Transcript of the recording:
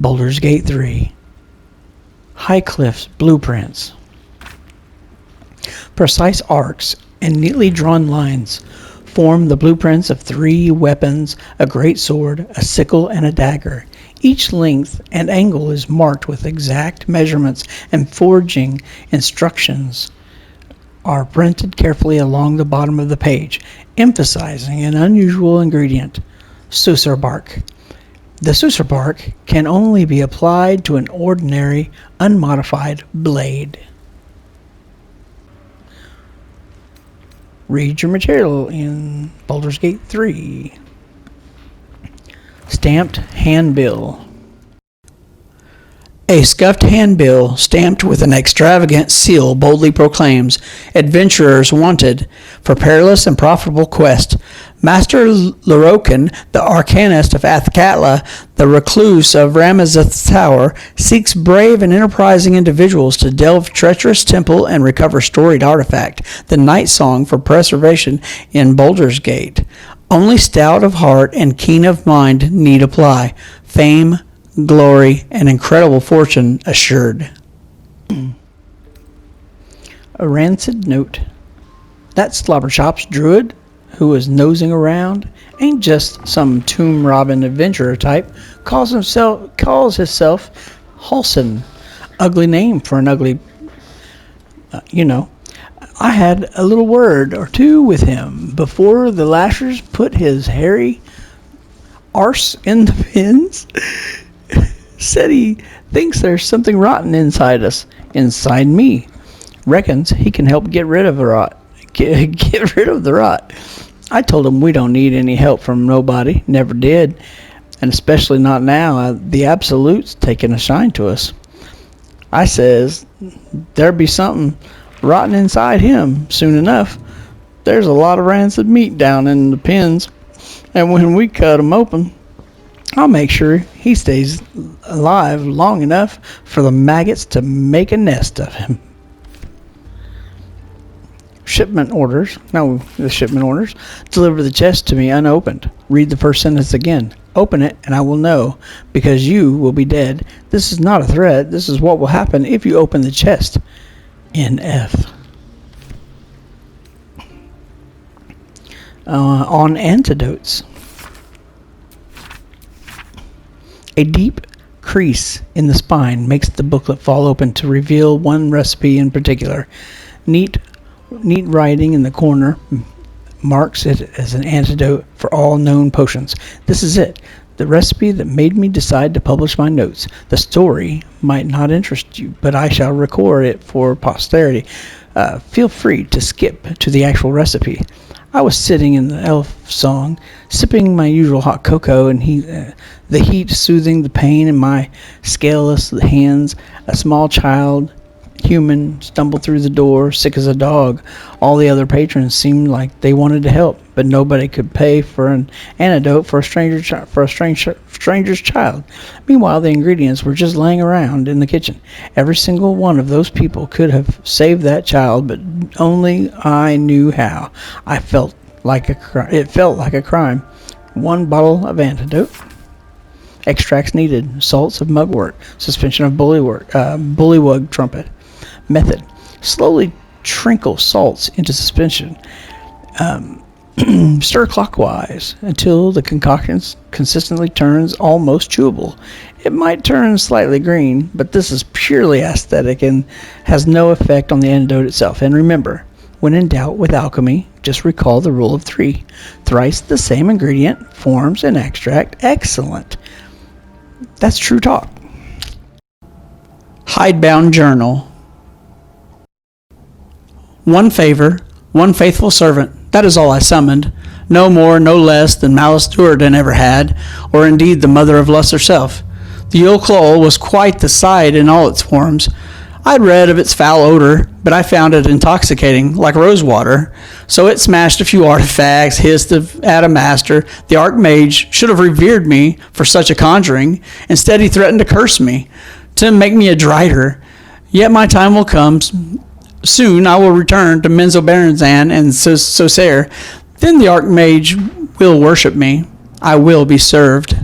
Baldur's Gate 3. High Cliff's Blueprints. Precise arcs and neatly drawn lines form the blueprints of 3 weapons, a great sword, a sickle, and a dagger. Each length and angle is marked with exact measurements, and forging instructions are printed carefully along the bottom of the page, emphasizing an unusual ingredient, susur bark. The susur bark can only be applied to an ordinary, unmodified blade. Read your material in Baldur's Gate 3. Stamped handbill. A scuffed handbill stamped with an extravagant seal boldly proclaims, "Adventurers wanted for perilous and profitable quest. Master Lorokin, the arcanist of Athkatla, the recluse of Ramazeth's tower, seeks brave and enterprising individuals to delve treacherous temple and recover storied artifact, the night song for preservation in Baldur's Gate. Only stout of heart and keen of mind need apply. Fame, glory, and incredible fortune assured." A rancid note. That Slobberchop's druid who was nosing around ain't just some tomb-robbing adventurer type. Calls himself Halsin. Ugly name for an ugly, I had a little word or two with him before the lashers put his hairy arse in the pins. Said he thinks there's something rotten inside us, inside me. Reckons he can help get rid of the rot. Get rid of the rot. I told him we don't need any help from nobody, never did, and especially not now. The Absolute's taking a shine to us. I says there'll be something rotten inside him soon enough. There's a lot of rancid meat down in the pens, and when we cut him open, I'll make sure he stays alive long enough for the maggots to make a nest of him. The shipment orders. Deliver the chest to me unopened. Read the first sentence again. Open it, and I will know, because you will be dead. This is not a threat. This is what will happen if you open the chest. NF. On antidotes. A deep crease in the spine makes the booklet fall open to reveal one recipe in particular. Neat writing in the corner marks it as an antidote for all known potions. This is it, the recipe that made me decide to publish my notes. The story might not interest you, but I shall record it for posterity. Feel free to skip to the actual recipe. I was sitting in the elf song, sipping my usual hot cocoa, and the heat soothing the pain in my scaleless hands. A small child, human, stumbled through the door, sick as a dog. All the other patrons seemed like they wanted to help, but nobody could pay for an antidote for a stranger's child. Meanwhile, the ingredients were just laying around in the kitchen. Every single one of those people could have saved that child, but only I knew how. It felt like a crime. 1 bottle of antidote. Extracts needed. Salts of mugwort. Suspension of bullywug trumpet. Method. Slowly trickle salts into suspension. Stir clockwise until the concoction consistently turns almost chewable. It might turn slightly green, but this is purely aesthetic and has no effect on the antidote itself. And remember, when in doubt with alchemy, just recall the rule of 3. Thrice the same ingredient forms an extract. Excellent. That's true talk. Hidebound Journal. 1 favor, 1 faithful servant. That is all I summoned. No more, no less than Malice Duerden ever had, or indeed the mother of lust herself. The Yochlol was quite the sight in all its forms. I'd read of its foul odor, but I found it intoxicating, like rosewater. So it smashed a few artifacts, hissed at a master. The Archmage should have revered me for such a conjuring. Instead, he threatened to curse me, to make me a driter. Yet my time will come. Soon I will return to Menzoberranzan and Sosare. Then the Archmage will worship me. I will be served.